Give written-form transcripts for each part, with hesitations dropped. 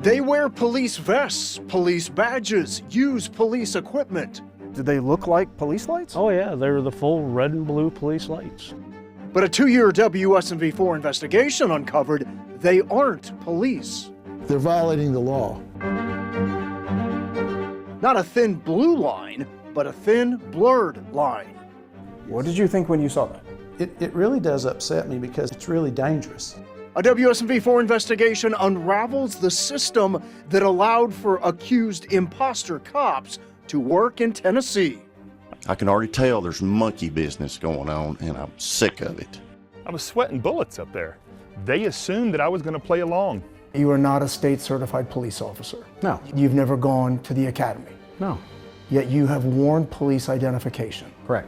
They wear police vests, police badges, use police equipment. Did they look like police lights? Oh yeah, they're the full red and blue police lights. But a 2-year WSMV4 investigation uncovered they aren't police. They're violating the law. Not a thin blue line, but a thin blurred line. What did you think when you saw that? It really does upset me because it's really dangerous. A WSMV4 investigation unravels the system that allowed for accused imposter cops to work in Tennessee. I can already tell there's monkey business going on, and I'm sick of it. I was sweating bullets up there. They assumed that I was going to play along. You are not a state certified police officer. No. You've never gone to the academy. No. Yet you have worn police identification. Correct.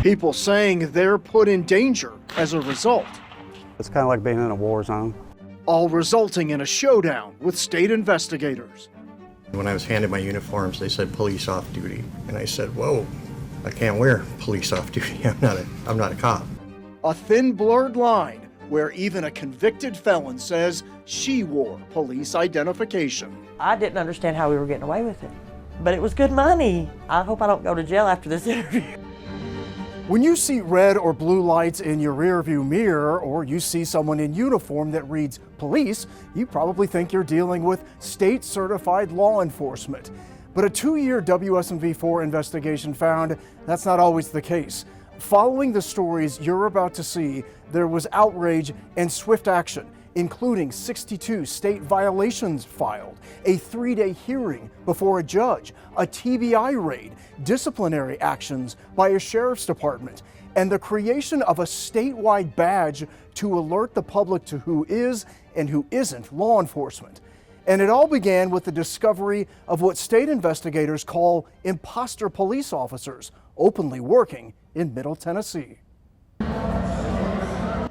People saying they're put in danger as a result. It's kind of like being in a war zone. All resulting in a showdown with state investigators. When I was handed my uniforms, they said police off duty. And I said, whoa, I can't wear police off duty. I'm not a cop. A thin blurred line where even a convicted felon says she wore police identification. I didn't understand how we were getting away with it, but it was good money. I hope I don't go to jail after this interview. When you see red or blue lights in your rearview mirror, or you see someone in uniform that reads police, you probably think you're dealing with state certified law enforcement. But a 2-year WSMV4 investigation found that's not always the case. Following the stories you're about to see, there was outrage and swift action, including 62 state violations filed, a 3-day hearing before a judge, a TBI raid, disciplinary actions by a sheriff's department, and the creation of a statewide badge to alert the public to who is and who isn't law enforcement. And it all began with the discovery of what state investigators call imposter police officers openly working in Middle Tennessee.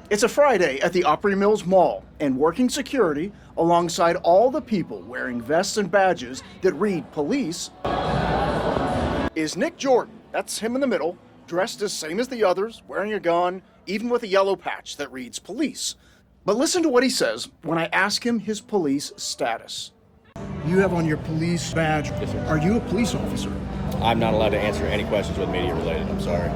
It's a Friday at the Opry Mills Mall, and working security alongside all the people wearing vests and badges that read police is Nick Jordan. That's him in the middle, dressed as same as the others, wearing a gun, even with a yellow patch that reads police. But listen to what he says when I ask him his police status. You have on your police badge. Yes, sir. Are you a police officer? I'm not allowed to answer any questions with media related, I'm sorry.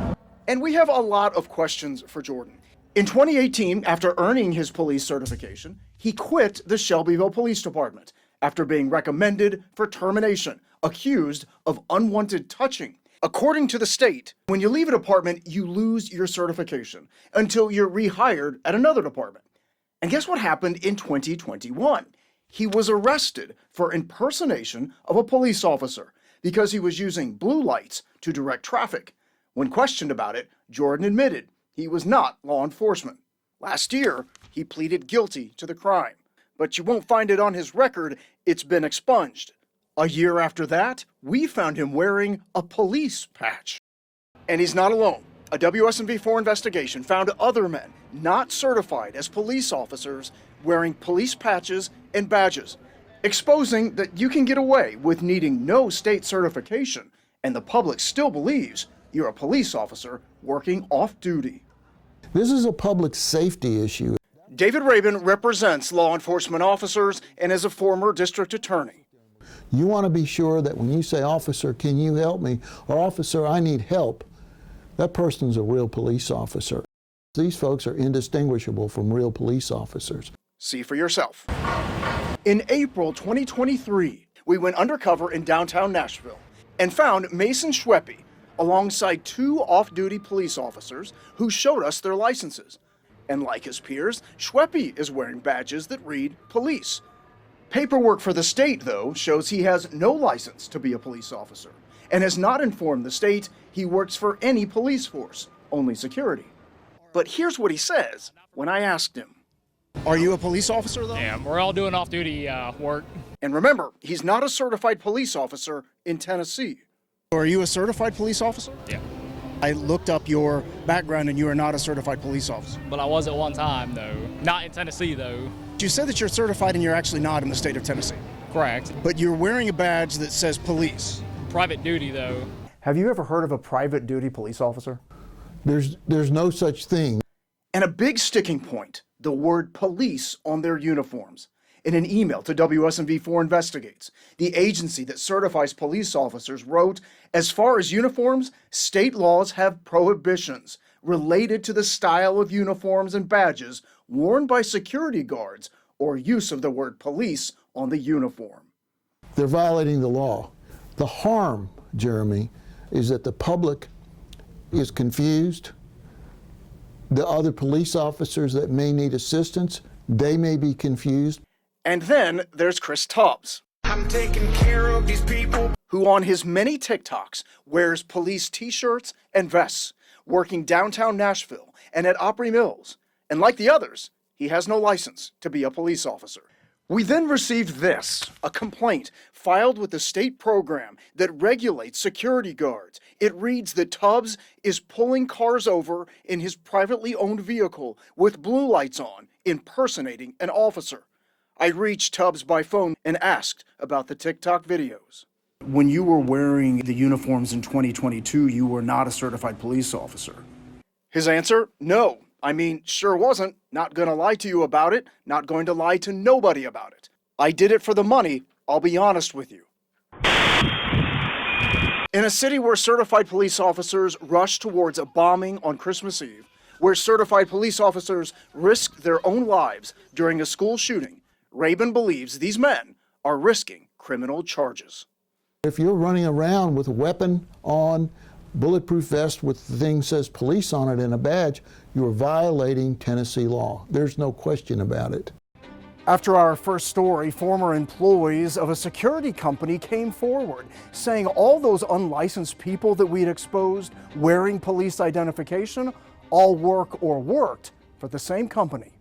And we have a lot of questions for Jordan. In 2018, after earning his police certification, he quit the Shelbyville Police Department after being recommended for termination, accused of unwanted touching. According to the state, when you leave a department, you lose your certification until you're rehired at another department. And guess what happened in 2021? He was arrested for impersonation of a police officer because he was using blue lights to direct traffic. When questioned about it, Jordan admitted he was not law enforcement. Last year, he pleaded guilty to the crime, but you won't find it on his record. It's been expunged. A year after that, we found him wearing a police patch. And he's not alone. A WSMV4 investigation found other men not certified as police officers wearing police patches and badges, exposing that you can get away with needing no state certification, and the public still believes you're a police officer working off-duty. This is a public safety issue. David Rabin represents law enforcement officers and is a former district attorney. You want to be sure that when you say, officer, can you help me? Or officer, I need help. That person's a real police officer. These folks are indistinguishable from real police officers. See for yourself. In April 2023, we went undercover in downtown Nashville and found Mason Schweppe alongside 2 off-duty police officers who showed us their licenses. And like his peers, Schweppe is wearing badges that read police. Paperwork for the state, though, shows he has no license to be a police officer and has not informed the state he works for any police force, only security. But here's what he says when I asked him. Are you a police officer, though? Yeah, we're all doing off-duty work. And remember, he's not a certified police officer in Tennessee. Are you a certified police officer? Yeah. I looked up your background and you are not a certified police officer. But I was at one time, though. Not in Tennessee, though. You said that you're certified and you're actually not in the state of Tennessee. Correct. But you're wearing a badge that says police. Private duty, though. Have you ever heard of a private duty police officer? There's no such thing. And a big sticking point, the word police on their uniforms. In an email to WSMV4 Investigates, the agency that certifies police officers wrote, "As far as uniforms, state laws have prohibitions related to the style of uniforms and badges worn by security guards or use of the word police on the uniform." They're violating the law. The harm, Jeremy, is that the public is confused. The other police officers that may need assistance, they may be confused. And then there's Chris Tubbs. I'm taking care of these people. Who on his many TikToks wears police t-shirts and vests, working downtown Nashville and at Opry Mills. And like the others, he has no license to be a police officer. We then received this, a complaint filed with the state program that regulates security guards. It reads that Tubbs is pulling cars over in his privately owned vehicle with blue lights on, impersonating an officer. I reached Tubbs by phone and asked about the TikTok videos. When you were wearing the uniforms in 2022, you were not a certified police officer. His answer, no. I mean, sure wasn't. Not gonna lie to you about it. Not going to lie to nobody about it. I did it for the money. I'll be honest with you. In a city where certified police officers rush towards a bombing on Christmas Eve, where certified police officers risk their own lives during a school shooting, Rabin believes these men are risking criminal charges. If you're running around with a weapon on, bulletproof vest with the thing says police on it and a badge, you're violating Tennessee law. There's no question about it. After our first story, former employees of a security company came forward, saying all those unlicensed people that we'd exposed wearing police identification all work or worked for the same company.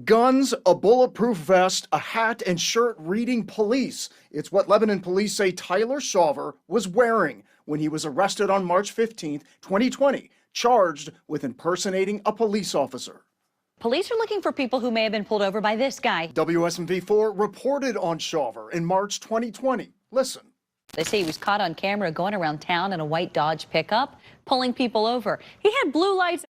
Guns, a bulletproof vest, a hat, and shirt reading police. It's what Lebanon police say Tyler Shawver was wearing when he was arrested on March 15, 2020, charged with impersonating a police officer. Police are looking for people who may have been pulled over by this guy. WSMV4 reported on Shawver in March 2020. Listen. They say he was caught on camera going around town in a white Dodge pickup, pulling people over. He had blue lights.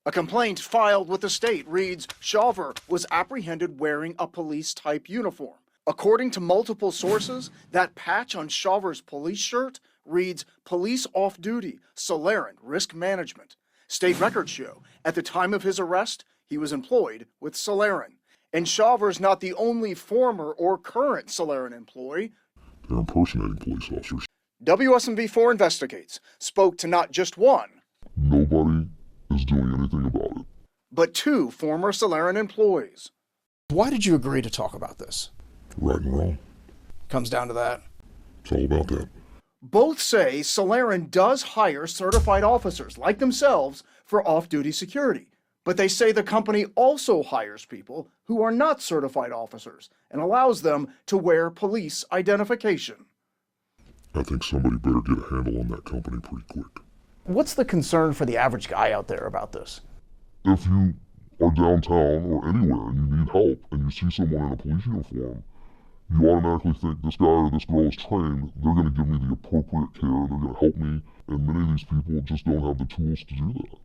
A complaint filed with the state reads, Shawver was apprehended wearing a police-type uniform. According to multiple sources, that patch on Shawver's police shirt reads, Police Off-Duty, Solaren Risk Management. State records show, at the time of his arrest, he was employed with Solaren. And Shawver's not the only former or current Solaren employee. They're impersonating police officers. WSMV4 Investigates spoke to not just one. Nobody is doing anything about it. But two former Solaren employees. Why did you agree to talk about this? Right and wrong. Comes down to that. It's all about that. Both say Solaren does hire certified officers like themselves for off-duty security. But they say the company also hires people who are not certified officers and allows them to wear police identification. I think somebody better get a handle on that company pretty quick. What's the concern for the average guy out there about this? If you are downtown or anywhere and you need help and you see someone in a police uniform, you automatically think this guy or this girl is trained, they're going to give me the appropriate care, they're going to help me, and many of these people just don't have the tools to do that.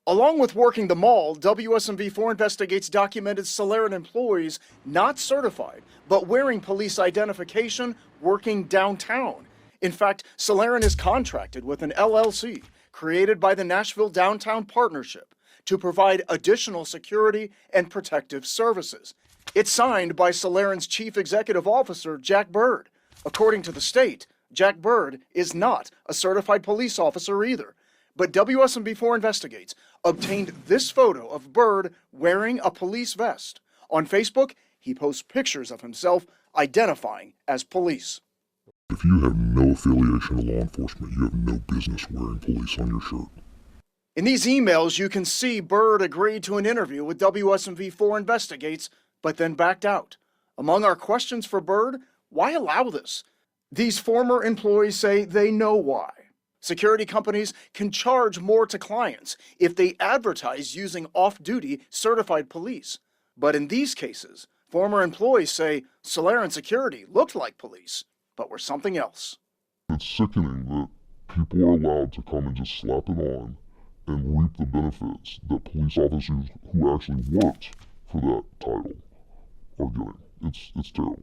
Along with working the mall, WSMV4 Investigates documented Solaren employees not certified, but wearing police identification working downtown. In fact, Solaren is contracted with an LLC created by the Nashville Downtown Partnership to provide additional security and protective services. It's signed by Solaren's Chief Executive Officer, Jack Bird. According to the state, Jack Bird is not a certified police officer either. But WSMV4 Investigates obtained this photo of Bird wearing a police vest. On Facebook, he posts pictures of himself identifying as police. If you have no affiliation to law enforcement, you have no business wearing police on your shirt. In these emails, you can see Bird agreed to an interview with WSMV4 Investigates, but then backed out. Among our questions for Bird, why allow this? These former employees say they know why. Security companies can charge more to clients if they advertise using off-duty certified police. But in these cases, former employees say Solaren Security looked like police, but were something else. It's sickening that people are allowed to come and just slap it on and reap the benefits that police officers who actually worked for that title are getting. it's terrible.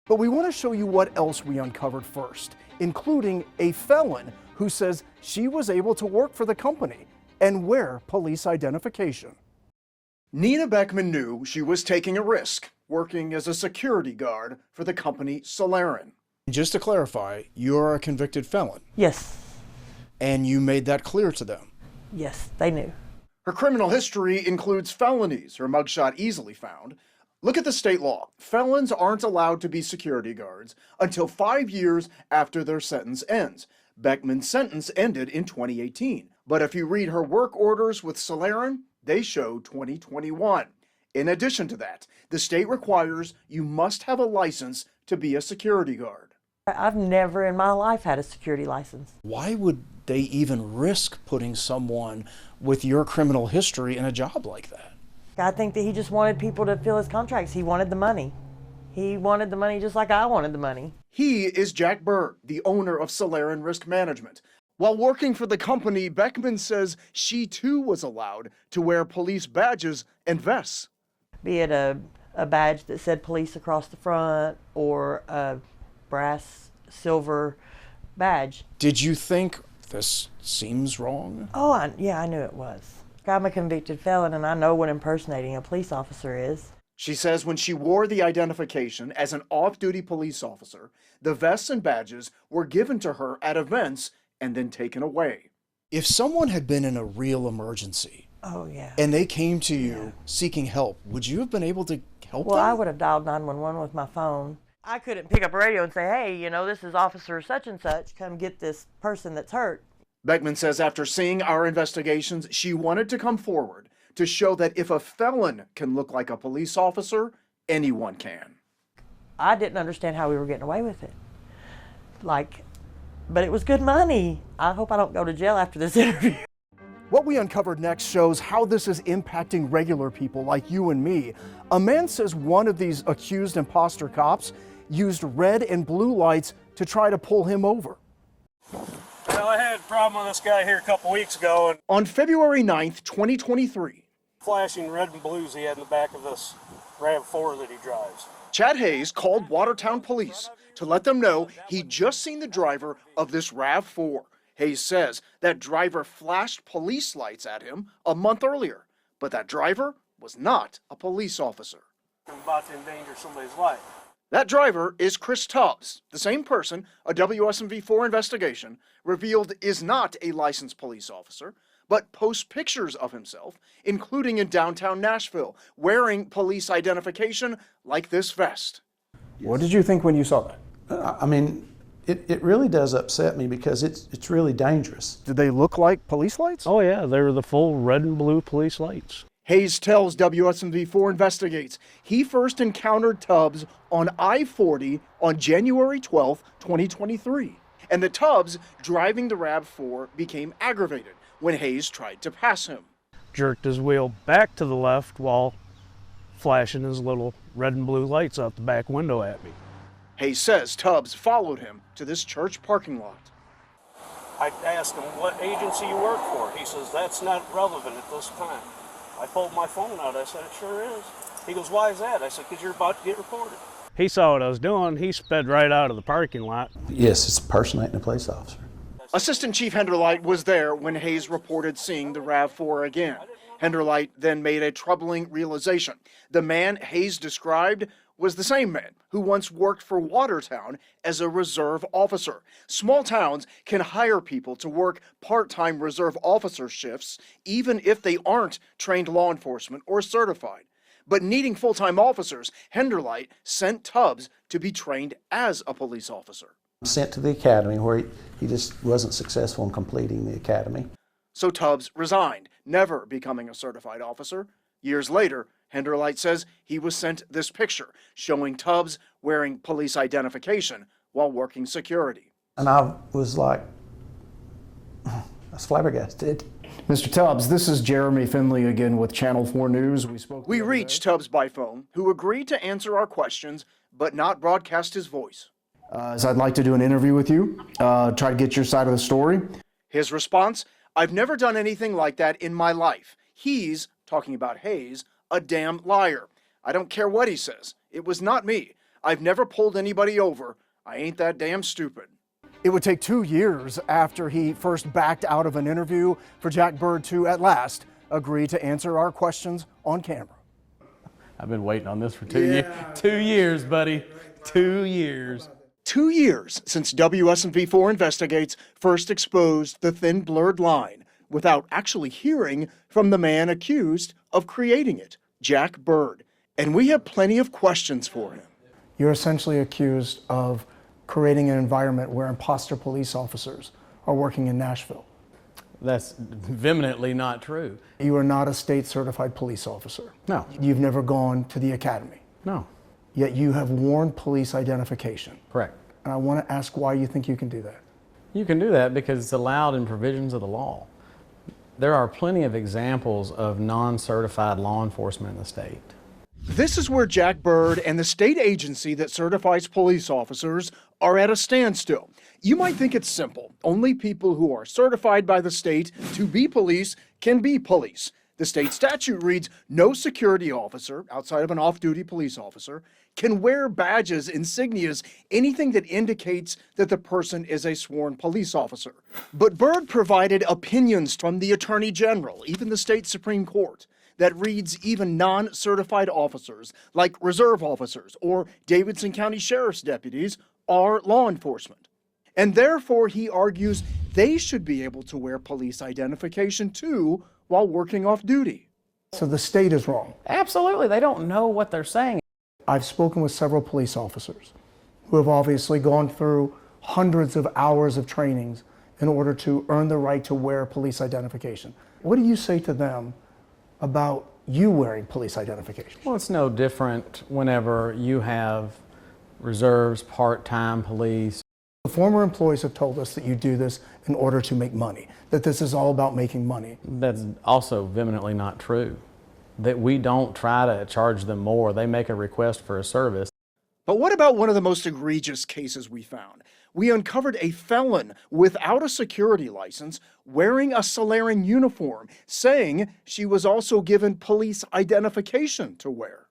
But we want to show you what else we uncovered first, including a felon who says she was able to work for the company and wear police identification. Nina Beckman knew she was taking a risk, working as a security guard for the company Solarin. Just to clarify, you're a convicted felon. Yes. And you made that clear to them. Yes, they knew. Her criminal history includes felonies, her mugshot easily found. Look at the state law. Felons aren't allowed to be security guards until 5 years after their sentence ends. Beckman's sentence ended in 2018. But if you read her work orders with Solarin, they show 2021. In addition to that, the state requires you must have a license to be a security guard. I've never in my life had a security license. Why would they even risk putting someone with your criminal history in a job like that? I think that he just wanted people to fill his contracts. He wanted the money. He wanted the money just like I wanted the money. He is Jack Berg, the owner of Solarin Risk Management. While working for the company, Beckman says she too was allowed to wear police badges and vests. Be it a badge that said police across the front or a brass silver badge. Did you think this seems wrong? Oh, yeah, I knew it was. I'm a convicted felon and I know what impersonating a police officer is. She says when she wore the identification as an off-duty police officer, the vests and badges were given to her at events and then taken away. If someone had been in a real emergency, oh yeah, and they came to you seeking help, would you have been able to help them? Well, I would have dialed 911 with my phone. I couldn't pick up a radio and say, hey, you know, this is Officer such and such, come get this person that's hurt. Beckman says after seeing our investigations, she wanted to come forward to show that if a felon can look like a police officer, anyone can. I didn't understand how we were getting away with it. But it was good money. I hope I don't go to jail after this interview. What we uncovered next shows how this is impacting regular people like you and me. A man says one of these accused imposter cops used red and blue lights to try to pull him over. Well, I had a problem with this guy here a couple weeks ago, and on February 9th, 2023, flashing red and blues he had in the back of this RAV4 that he drives. Chad Hayes called Watertown police to let them know he'd just seen the driver of this RAV4. Hayes says that driver flashed police lights at him a month earlier, but that driver was not a police officer. I'm about to endanger somebody's life. That driver is Chris Tubbs, the same person a WSMV4 investigation revealed is not a licensed police officer, but posts pictures of himself, including in downtown Nashville, wearing police identification like this vest. What did you think when you saw that? I mean, it really does upset me because it's really dangerous. Did they look like police lights? Oh yeah, they were the full red and blue police lights. Hayes tells WSMV4 Investigates he first encountered Tubbs on I-40 on January 12, 2023. And the Tubbs driving the RAV4 became aggravated when Hayes tried to pass him. Jerked his wheel back to the left while flashing his little red and blue lights out the back window at me. Hayes says Tubbs followed him to this church parking lot. I asked him what agency you work for. He says, that's not relevant at this time. I pulled my phone out. I said, it sure is. He goes, why is that? I said, because you're about to get reported. He saw what I was doing. He sped right out of the parking lot. Yes, it's impersonating a police officer. Assistant Chief Henderlight was there when Hayes reported seeing the RAV4 again. Henderlight then made a troubling realization. The man Hayes described was the same man who once worked for Watertown as a reserve officer. Small towns can hire people to work part-time reserve officer shifts even if they aren't trained law enforcement or certified. But needing full-time officers, Henderlight sent Tubbs to be trained as a police officer. Sent to the academy where he just wasn't successful in completing the academy. So Tubbs resigned, never becoming a certified officer. Years later, Henderlight says he was sent this picture showing Tubbs wearing police identification while working security. And I was like, I was flabbergasted. Mr. Tubbs, this is Jeremy Finley again with Channel 4 News. We reached Tubbs by phone, who agreed to answer our questions, but not broadcast his voice. As I'd like to do an interview with you, try to get your side of the story. His response, I've never done anything like that in my life. He's, talking about Hayes, a damn liar. I don't care what he says. It was not me. I've never pulled anybody over. I ain't that damn stupid. It would take 2 years after he first backed out of an interview for Jack Bird to, at last, agree to answer our questions on camera. I've been waiting on this for 2 years. 2 years, buddy. 2 years. 2 years since WSMV4 Investigates first exposed the thin, blurred line without actually hearing from the man accused of creating it, Jack Bird. And we have plenty of questions for him. You're essentially accused of creating an environment where imposter police officers are working in Nashville. That's vehemently not true. You are not a state certified police officer. No. You've never gone to the academy. No. Yet you have worn police identification. Correct. And I want to ask why you think you can do that. You can do that because it's allowed in provisions of the law. There are plenty of examples of non-certified law enforcement in the state. This is where Jack Bird and the state agency that certifies police officers are at a standstill. You might think it's simple. Only people who are certified by the state to be police can be police. The state statute reads, no security officer, outside of an off-duty police officer, can wear badges, insignias, anything that indicates that the person is a sworn police officer. But Bird provided opinions from the Attorney General, even the state Supreme Court, that reads even non-certified officers, like reserve officers or Davidson County Sheriff's deputies, are law enforcement. And therefore, he argues they should be able to wear police identification too while working off duty. So the state is wrong. Absolutely, they don't know what they're saying. I've spoken with several police officers who have obviously gone through hundreds of hours of trainings in order to earn the right to wear police identification. What do you say to them about you wearing police identification? Well, it's no different whenever you have reserves, part-time police. The former employees have told us that you do this in order to make money, that this is all about making money. That's also vehemently not true. That we don't try to charge them more. They make a request for a service. But what about one of the most egregious cases we found? We uncovered a felon without a security license wearing a Solarian uniform, saying she was also given police identification to wear.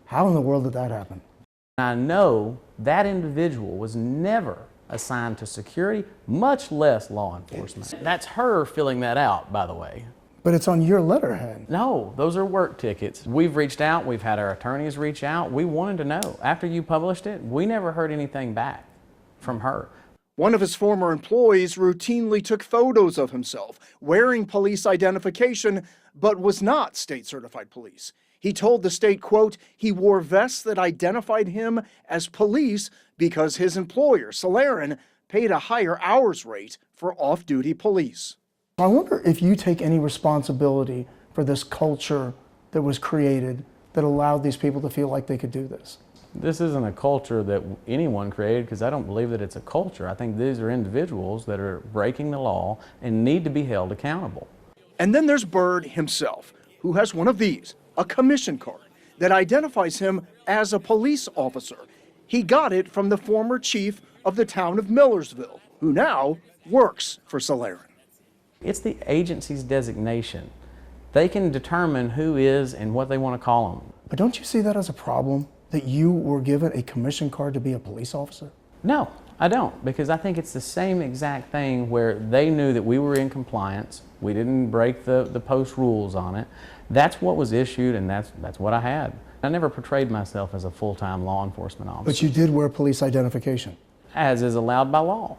How in the world did that happen? I know that individual was never assigned to security, much less law enforcement. That's her filling that out, by the way. But it's on your letterhead. No, those are work tickets. We've reached out, we've had our attorneys reach out. We wanted to know. After you published it, we never heard anything back from her. One of his former employees routinely took photos of himself wearing police identification, but was not state certified police. He told the state, quote, he wore vests that identified him as police because his employer, Solarian, paid a higher hours rate for off-duty police. I wonder if you take any responsibility for this culture that was created that allowed these people to feel like they could do this. This isn't a culture that anyone created, because I don't believe that it's a culture. I think these are individuals that are breaking the law and need to be held accountable. And then there's Bird himself, who has one of these, a commission card that identifies him as a police officer. He got it from the former chief of the town of Millersville, who now works for Solarian. It's the agency's designation. They can determine who is and what they want to call them. But don't you see that as a problem, that you were given a commission card to be a police officer? No, I don't, because I think it's the same exact thing where they knew that we were in compliance. We didn't break the post rules on it. That's what was issued, and that's what I had. I never portrayed myself as a full-time law enforcement officer. But you did wear police identification. As is allowed by law.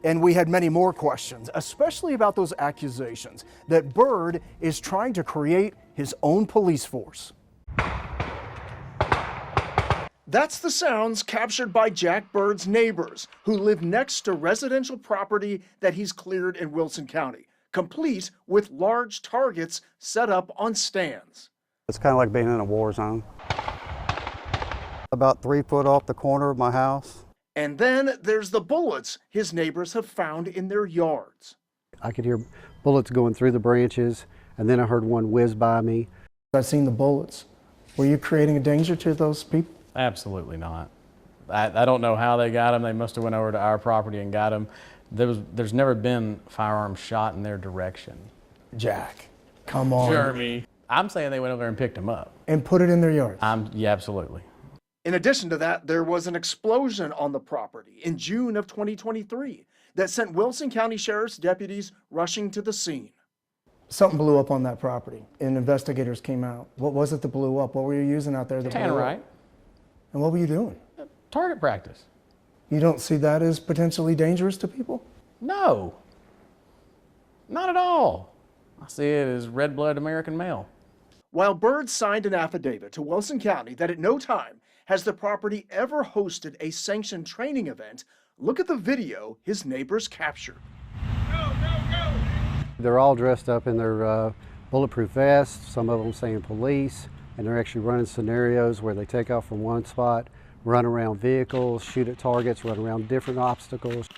And we had many more questions, especially about those accusations that Bird is trying to create his own police force. That's the sounds captured by Jack Bird's neighbors, who live next to residential property that he's cleared in Wilson County, complete with large targets set up on stands. It's kind of like being in a war zone. About 3 foot off the corner of my house. And then there's the bullets his neighbors have found in their yards. I could hear bullets going through the branches, and then I heard one whiz by me. I've seen the bullets. Were you creating a danger to those people? Absolutely not. I don't know how they got them. They must have went over to our property and got them. There's never been firearms shot in their direction. Jack, come on. Jeremy. I'm saying they went over there and picked them up. And put it in their yards? Yeah, absolutely. In addition to that, there was an explosion on the property in June of 2023 that sent Wilson County Sheriff's deputies rushing to the scene. Something blew up on that property and investigators came out. What was it that blew up? What were you using out there that blew up? Tannerite. And what were you doing? Target practice. You don't see that as potentially dangerous to people? No, not at all. I see it as red-blooded American male. While Byrd signed an affidavit to Wilson County that at no time has the property ever hosted a sanctioned training event, look at the video his neighbors captured. They're all dressed up in their bulletproof vests, some of them saying police, and they're actually running scenarios where they take off from one spot, run around vehicles, shoot at targets, run around different obstacles.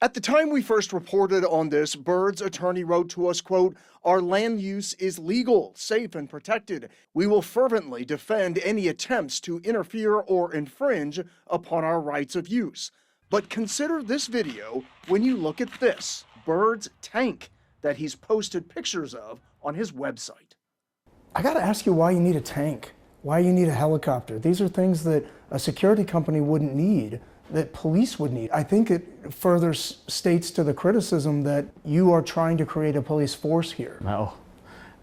At the time we first reported on this, Byrd's attorney wrote to us, quote, "Our land use is legal, safe, and protected. We will fervently defend any attempts to interfere or infringe upon our rights of use. But consider this video when you look at this, Byrd's tank that he's posted pictures of on his website." I gotta ask you why you need a tank, why you need a helicopter. These are things that a security company wouldn't need, that police would need. I think it further states to the criticism that you are trying to create a police force here. No,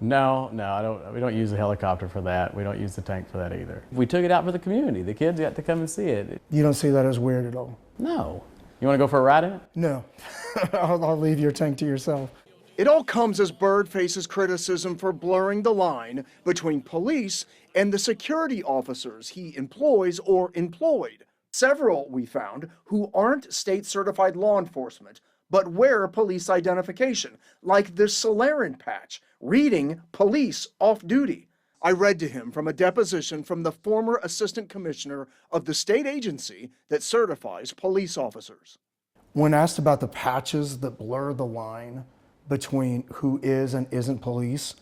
we don't use a helicopter for that. We don't use the tank for that either. We took it out for the community. The kids got to come and see it. You don't see that as weird at all? No. You want to go for a ride in it? No. I'll leave your tank to yourself. It all comes as Byrd faces criticism for blurring the line between police and the security officers he employs or employed. Several, we found, who aren't state-certified law enforcement, but wear police identification, like this Solarian patch, reading police off-duty. I read to him from a deposition from the former assistant commissioner of the state agency that certifies police officers. When asked about the patches that blur the line between who is and isn't police,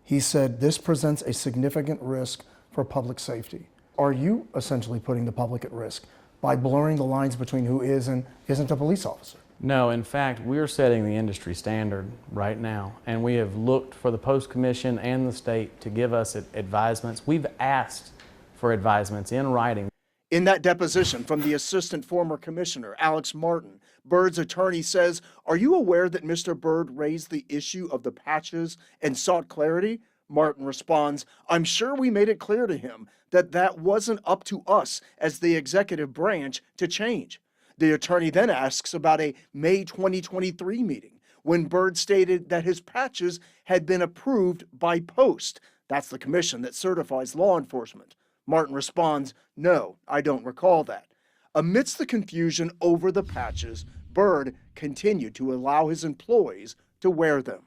he said, "This presents a significant risk for public safety." Are you essentially putting the public at risk by blurring the lines between who is and isn't a police officer? No, in fact, we're setting the industry standard right now, and we have looked for the Post Commission and the state to give us advisements. We've asked for advisements in writing. In that deposition from the assistant former commissioner, Alex Martin, Byrd's attorney says, "Are you aware that Mr. Byrd raised the issue of the patches and sought clarity?" Martin responds, "I'm sure we made it clear to him that that wasn't up to us as the executive branch to change." The attorney then asks about a May 2023 meeting when Byrd stated that his patches had been approved by Post. That's the commission that certifies law enforcement. Martin responds, "No, I don't recall that." Amidst the confusion over the patches, Byrd continued to allow his employees to wear them.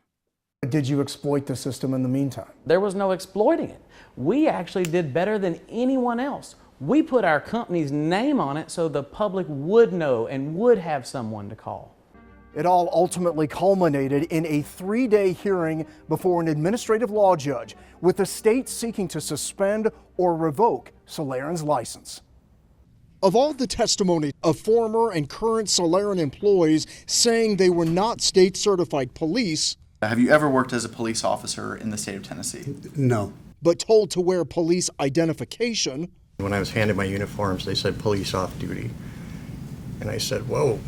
Did you exploit the system in the meantime? There was no exploiting it. We actually did better than anyone else. We put our company's name on it so the public would know and would have someone to call. It all ultimately culminated in a 3-day hearing before an administrative law judge, with the state seeking to suspend or revoke Solarian's license. Of all the testimony of former and current Solarian employees saying they were not state-certified police, have you ever worked as a police officer in the state of Tennessee? No. but told to wear police identification. When I was handed my uniforms, they said police off duty. And I said, whoa,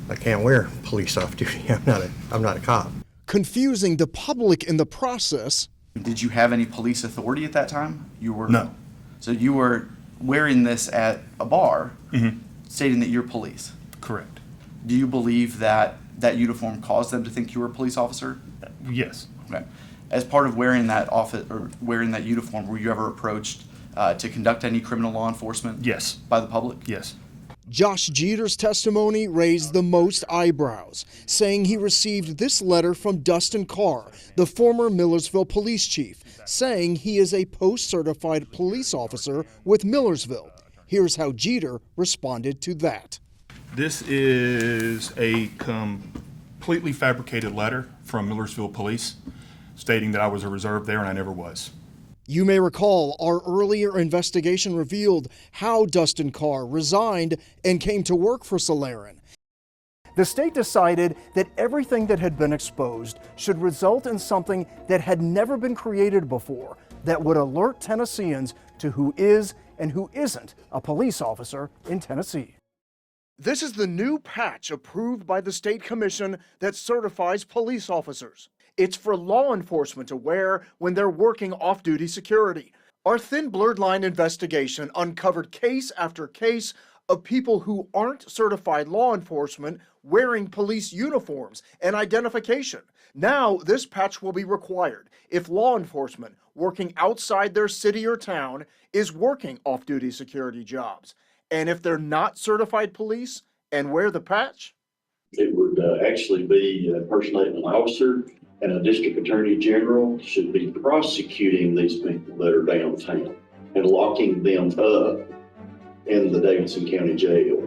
I can't wear police off duty. I'm not a cop. Confusing the public in the process. Did you have any police authority at that time? You were No. So you were wearing this at a bar, stating that you're police. Correct. Do you believe that that uniform caused them to think you were a police officer? Yes. Okay. As part of wearing that office or wearing that uniform, were you ever approached to conduct any criminal law enforcement? Yes. By the public? Yes. Josh Jeter's testimony raised the most eyebrows, saying he received this letter from Dustin Carr, the former Millersville police chief, saying he is a post-certified police officer with Millersville. Here's how Jeter responded to that. This is a completely fabricated letter from Millersville Police stating that I was a reserve there and I never was. You may recall our earlier investigation revealed how Dustin Carr resigned and came to work for Solarian. The state decided that everything that had been exposed should result in something that had never been created before that would alert Tennesseans to who is and who isn't a police officer in Tennessee. This is the new patch approved by the state commission that certifies police officers. It's for law enforcement to wear when they're working off-duty security. Our thin blurred line investigation uncovered case after case of people who aren't certified law enforcement wearing police uniforms and identification. Now, this patch will be required if law enforcement working outside their city or town is working off-duty security jobs. And if they're not certified police and wear the patch, it would actually be a personating officer, and a district attorney general should be prosecuting these people that are downtown and locking them up in the Davidson County Jail.